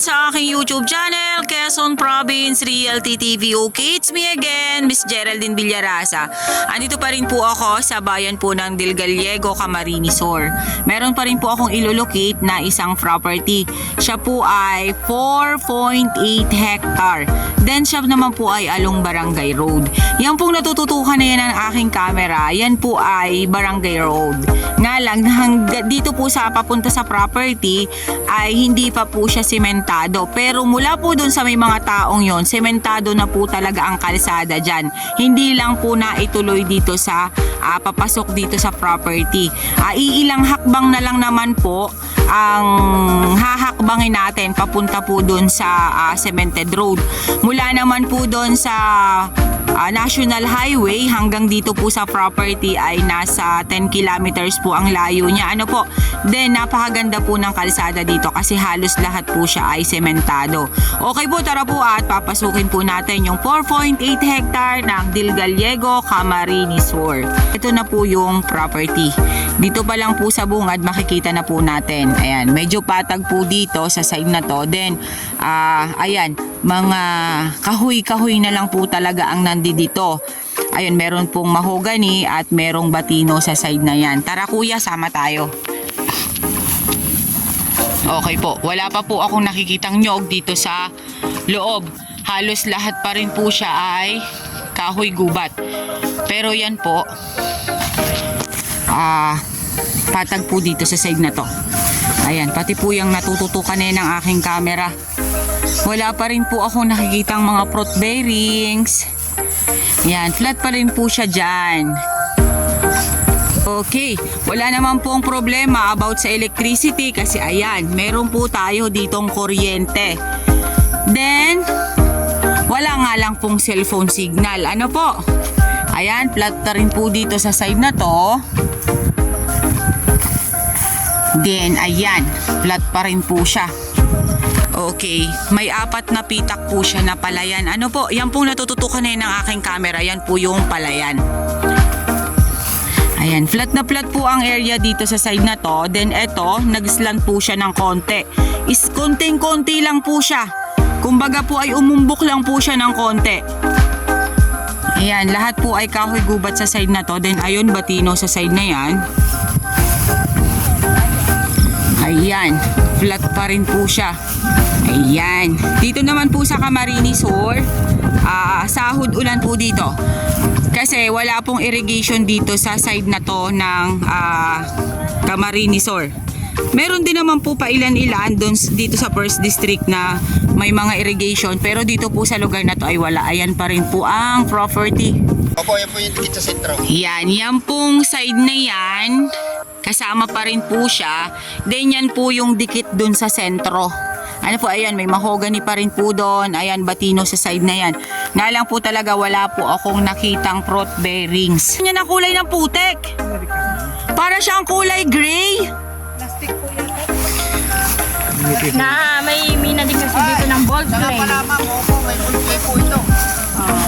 sa aking YouTube channel, Quezon Province Realty TV. Okay, it's me again, Miss Geraldine Villarasa. Andito pa rin po ako sa bayan po ng Dilgallego, Camarines Sur. Meron pa rin po akong ilolocate na isang property. Siya po ay 4.8 hectare. Then siya naman po ay along Barangay Road. Yan pong natututukan na yan ng aking camera. Yan po ay Barangay Road. Nga lang, dito po sa papunta sa property ay hindi pa po siya sementado. Pero mula po dun sa may mga taong yon, sementado na po talaga ang kalsada dyan. Hindi lang po na ituloy dito sa papasok dito sa property. Iilang hakbang na lang naman po ang hahakbangin natin papunta po dun sa cemented road. Mula naman po dun sa National Highway hanggang dito po sa property ay nasa 10 kilometers po ang layo niya. Ano po? Then napakaganda po ng kalsada dito kasi halos lahat po siya ay sementado. Okay po, tara po at papasukin po natin yung 4.8 hectare ng Dilgallego, Camarines Sur. Ito na po yung property. Dito pa lang po sa bungad makikita na po natin. Ayan, medyo patag po dito sa side na to. Then, ayan, mga kahoy-kahoy na lang po talaga ang nandito. Ayun, meron pong mahogany at merong batino sa side na yan. Tara kuya, sama tayo. Okay po, wala pa po akong nakikitang nyog dito sa loob. Halos lahat pa rin po siya ay kahoy gubat. Pero yan po, patag po dito sa side na to. Ayan, pati po yung natututukan na ng aking camera. Wala pa rin po akong nakikitang mga fruit bearings. Yan, flat pa rin po siya dyan. Okay, wala naman pong problema about sa electricity kasi ayan, meron po tayo ditong kuryente. Then, wala nga lang pong cellphone signal. Ano po? Ayan, flat na rin po dito sa side na to. Then, ayan, flat pa rin po siya. Okay, may 4 na pitak po siya na palayan. Ano po, yan pong natututukan na ng aking camera. Yan po yung palayan. Ayan, flat na flat po ang area dito sa side na to. Then eto, nag-slant po siya ng konti. Is konting-konti lang po siya. Kumbaga po ay umumbok lang po siya ng konti. Ayan, lahat po ay kahoy gubat sa side na to. Then ayun, batino sa side na yan. Ayan, flat pa rin po siya. Ayan. Dito naman po sa Camarines Sur, sahod ulan po dito. Kasi wala pong irrigation dito sa side na to ng Camarines Sur. Meron din naman po pa ilan-ilan dito sa First District na may mga irrigation. Pero dito po sa lugar na to ay wala. Ayan pa rin po ang property. Opo, yan po yung dito sa sentro. Yan pong side na yan. Kasama pa rin po siya. Then yan po yung dikit dun sa sentro. Ano po, ayan, may mahogany pa rin po doon. Ayan, batino sa side na yan. Nga lang po talaga, wala po akong nakitang fruit bearings. Yan ang kulay ng putek. Para siyang kulay gray. Plastic po yan. Na may mina din kasi dito ng ball clay. Ma'am, opo, may ball clay po ito.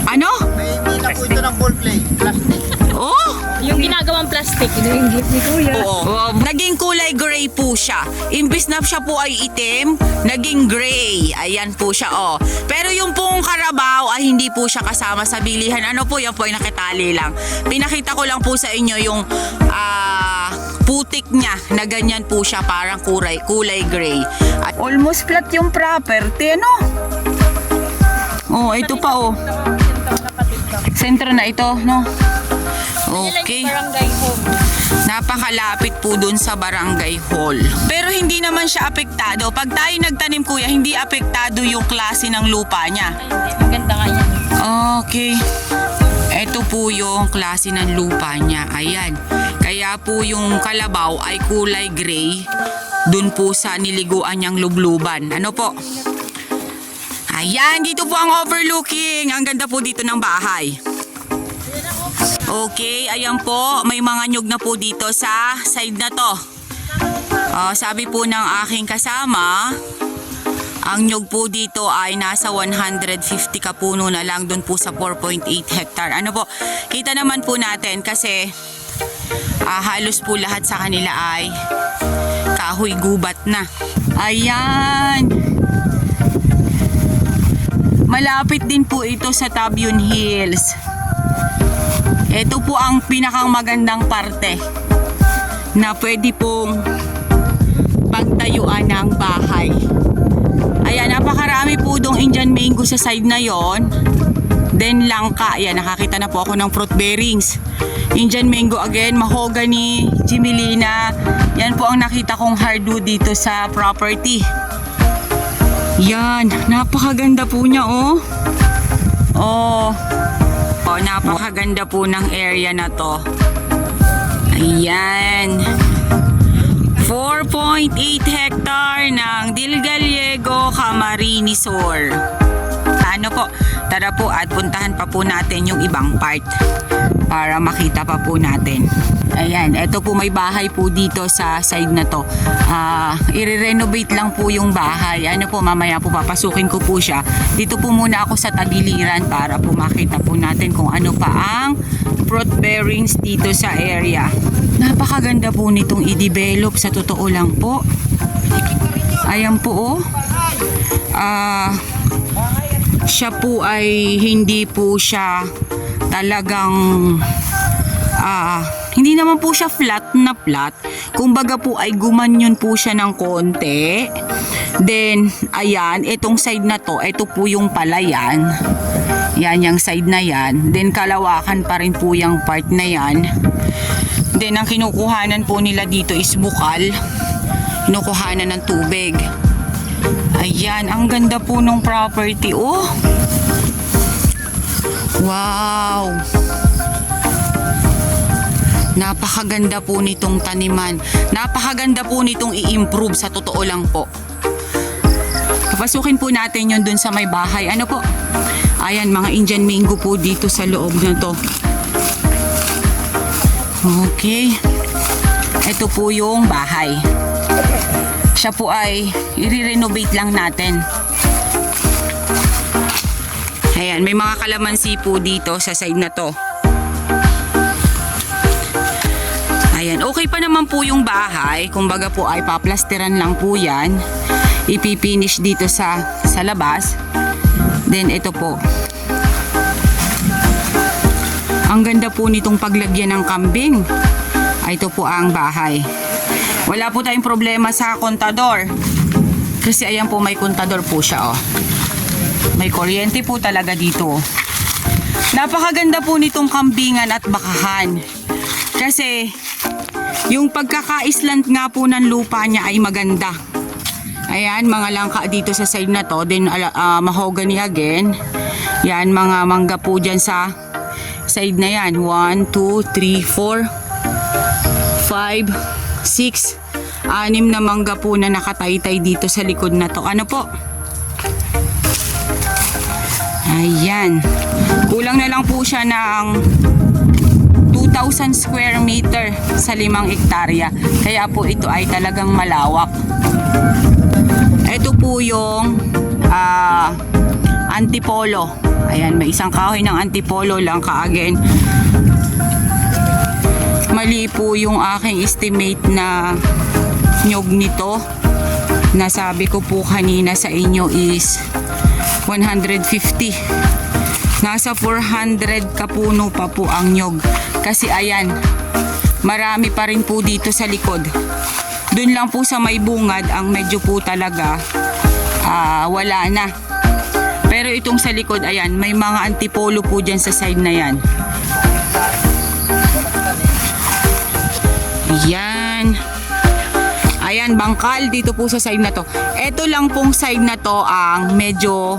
Ano? May mina po ito ng ball clay. Plastic. Oh! Yung ginagawang plastic, inuinggit ni Kuya. Oo. Naging kulay gray po siya. Imbis na siya po ay itim, naging gray. Ayan po siya, oh. Pero yung pong karabaw ay hindi po siya kasama sa bilihan. Ano po, yan po ay nakitali lang. Pinakita ko lang po sa inyo yung putik niya na ganyan po siya, parang kulay gray. At almost flat yung property, ano? Oh, ito pa, oh. Sentro na ito, no? Okay. Barangay home. Napakalapit po dun sa barangay hall. Pero hindi naman siya apektado. Pag tayo nagtanim kuya, hindi apektado yung klase ng lupa niya. Maganda nga yan. Okay. Ito po yung klase ng lupa niya. Ayan. Kaya po yung kalabaw ay kulay gray. Dun po sa niliguan niyang lubluban. Ano po? Ayan, dito po ang overlooking. Ang ganda po dito ng bahay. Okay, ayan po, may mga nyug na po dito sa side na to. Sabi po ng aking kasama, ang nyug po dito ay nasa 150 kapuno na lang doon po sa 4.8 hectare. Ano po, kita naman po natin kasi halos po lahat sa kanila ay kahoy gubat na. Ayan. Malapit din po ito sa Tabion Hills. Ito po ang pinakang magandang parte na pwede pong pagtayuan ng bahay. Ayan, napakarami po dong Indian mango sa side na yon. Then langka, ayan, nakakita na po ako ng fruit bearings. Indian mango again, mahogany, Jimelina. Yan po ang nakita kong hardwood dito sa property. Yan, napakaganda po niya, oh. Oh, napakaganda po ng area na to. Ayan. 4.8 hectare ng Dilgaliego, Camarines Sur. Ano po, tara po at puntahan pa po natin yung ibang part para makita pa po natin. Ayan, eto po may bahay po dito sa side na to. I-renovate lang po yung bahay. Ano po, mamaya po papasukin ko po siya. Dito po muna ako sa tagiliran para po makita po natin kung ano pa ang fruit bearings dito sa area. Napakaganda po nitong i-develop, sa totoo lang po. Ayan po, oh. Siya po ay hindi po siya talagang hindi naman po siya flat na flat. Kumbaga po ay gumanyon po siya ng konti. Then ayan, itong side na to, ito po yung palayan. Yan, yung side na yan. Then kalawakan pa rin po yung part na yan. Then ang kinukuhanan po nila dito is bukal. Kinukuhanan ng tubig. Ayan, ang ganda po nung property, oh. Wow. Napakaganda po nitong taniman. Napakaganda po nitong i-improve, sa totoo lang po. Papasukin po natin yun dun sa may bahay. Ano po? Ayan, mga Indian mango po dito sa loob na to. Okay. Ito po yung bahay. Siya po ay i-renovate lang natin. Ayan, may mga kalamansi po dito sa side na to. Ayan, okay pa naman po yung bahay. Kumbaga po ay paplasteran lang po yan. Ipipinish dito sa labas. Then ito po. Ang ganda po nitong paglagyan ng kambing. Ito po ang bahay. Wala po tayong problema sa kontador. Kasi ayan po, may kontador po siya, oh. May kuryente po talaga dito. Napakaganda po nitong kambingan at bakahan. Kasi yung pagkaka-islant nga po ng lupa niya ay maganda. Ayan, mga langka dito sa side na to. Then mahogany again. Yan, mga mangga po dyan sa side na yan. 1, 2, 3, 4, 5, 6, 6 na mangga po na nakataytay dito sa likod na to. Ano po? Ayan. Kulang na lang po siya ng 2,000 square meter sa 5 hektarya. Kaya po ito ay talagang malawak. Ito po yung antipolo. Ayan, may isang kahoy ng antipolo lang again. Mali po yung aking estimate na nyog nito. Nasabi ko po kanina sa inyo is 150. Nasa 400 kapuno pa po ang nyog. Kasi ayan, marami pa rin po dito sa likod. Doon lang po sa may bungad ang medyo po talaga wala na. Pero itong sa likod, ayan, may mga antipolo po dyan sa side na yan. Ayan. Ayan, bangkal dito po sa side na to. Ito lang pong side na to ang medyo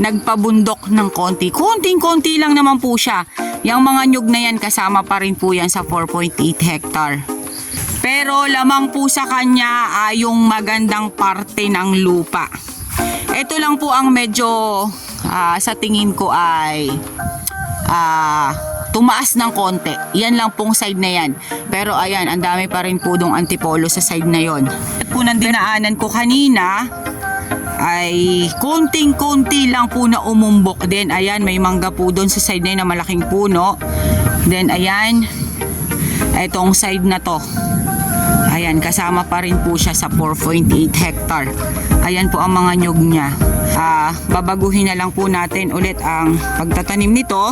nagpabundok ng konti. Konting-konti lang naman po siya. Yung mga nyug na yan, kasama pa rin po yan sa 4.8 hectare. Pero lamang po sa kanya ay yung magandang parte ng lupa. Ito lang po ang medyo sa tingin ko ay tumaas ng konti. Yan lang pong side na yan. Pero ayan, ang dami pa rin po dong antipolo sa side na yon. At po nang dinaanan ko kanina ay konting-konti lang po na umumbok. Then ayan, may mangga po doon sa side na yun na malaking puno. Then ayan, itong side na to. Ayan, Ayan, kasama pa rin po siya sa 4.8 hectare. Ayan po ang mga nyog niya. Babaguhin na lang po natin ulit ang pagtatanim nito,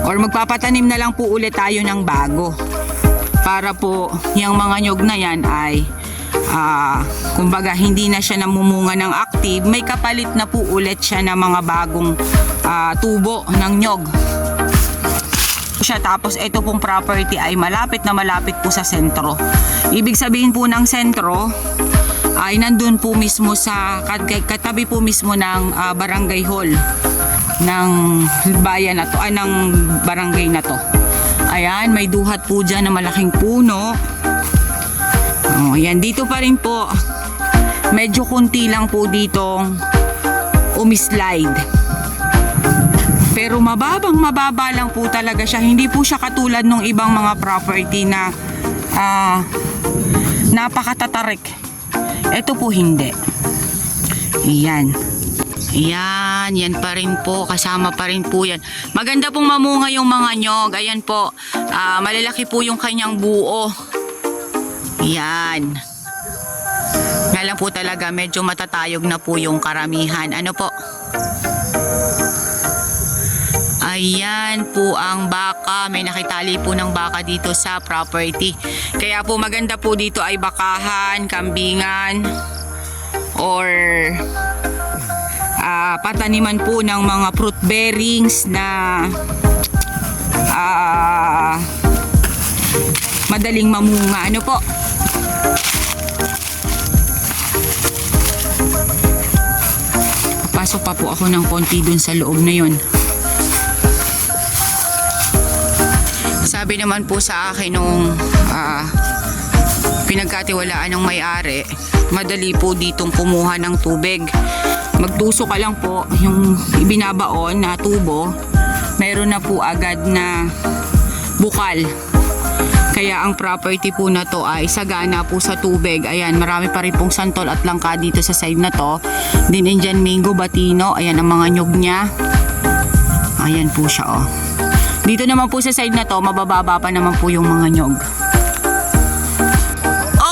or magpapatanim na lang po ulit tayo ng bago. Para po yung mga nyog na yan ay kumbaga hindi na siya namumunga ng active, may kapalit na po ulit siya ng mga bagong tubo ng nyog siya. Tapos ito pong property ay malapit na malapit po sa sentro. Ibig sabihin po ng sentro ay nandun po mismo sa katabi po mismo ng barangay hall ng bayan na to, ng barangay na to. Ayan, may duhat po dyan na malaking puno. Ayan, dito pa rin po medyo kunti lang po ditong umislide. Pero mababa lang po talaga siya. Hindi po siya katulad ng ibang mga property na napakatatarik. Ito po hindi. Ayan. Ayan, yan pa rin po. Kasama pa rin po yan. Maganda pong mamunga yung mga nyog. Ayan po. Malalaki po yung kanyang buo. Ayan. Nga lang po talaga, medyo matatayog na po yung karamihan. Ano po? Ayan po ang baka. May nakitali po ng baka dito sa property. Kaya po maganda po dito ay bakahan, kambingan, or pataniman po ng mga fruit bearings na madaling mamunga. Ano po? Papasok pa po ako ng konti dun sa loob na yon. Sabi naman po sa akin nung pinagkatiwalaan ng may-ari, madali po ditong kumuha ng tubig. Magtuso ka lang po, yung ibinabaon na tubo, meron na po agad na bukal. Kaya ang property po na to ay sagana po sa tubig. Ayan, marami pa rin pong santol at langka dito sa side na to. Din Indian mango, batino, ayan ang mga nyog niya. Ayan po siya, oh. Dito naman po sa side na to, mabababa pa naman po yung mga nyog.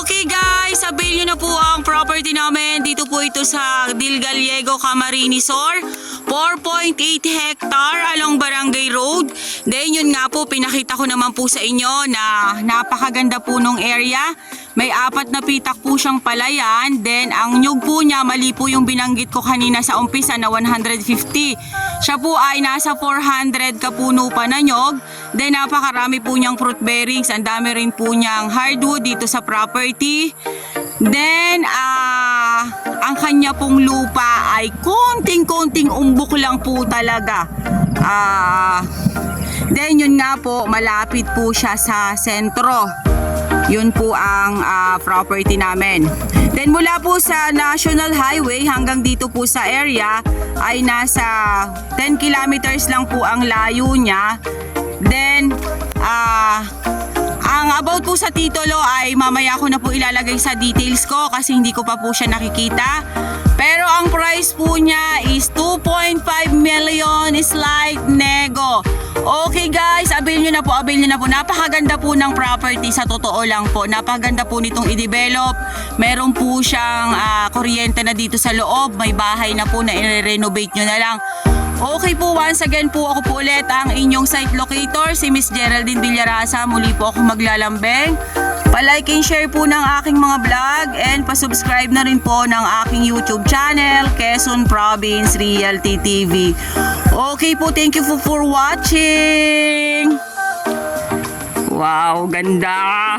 Okay guys, sabihin nyo na po ang property namin. Dito po ito sa Dilgaliego, Camarines Sur. 4.8 hectare along Barangay Road. Then yun nga po, pinakita ko naman po sa inyo na napakaganda po nung area. May 4 na pitak po siyang palayan. Then ang nyug po niya, mali po yung binanggit ko kanina sa umpisa na 150. Siya po ay nasa 400 kapuno pa na nyog. Then napakarami po niyang fruit bearings. Ang dami rin po niyang hardwood dito sa property. Then ang kanya pong lupa ay konting-konting umbok lang po talaga. Then yun nga po, malapit po siya sa sentro. Yun po ang property namin. Then mula po sa National Highway hanggang dito po sa area ay nasa 10 kilometers lang po ang layo niya. Then ang about po sa titulo ay mamaya ko na po ilalagay sa details ko kasi hindi ko pa po siya nakikita. Pero ang price po niya is 2.5 million slight nego. Okay guys, avail nyo na po. Napakaganda po ng property, sa totoo lang po. Napakaganda po nitong i-develop. Meron po siyang kuryente na dito sa loob. May bahay na po na i-renovate nyo na lang. Okay po, once again po ako po ulit ang inyong site locator, si Miss Geraldine Villarasa. Muli po ako maglalambing. Pa-like and share po ng aking mga vlog and pa-subscribe na rin po ng aking YouTube channel, Quezon Province Realty TV. Okay po, thank you for watching. Wow, ganda!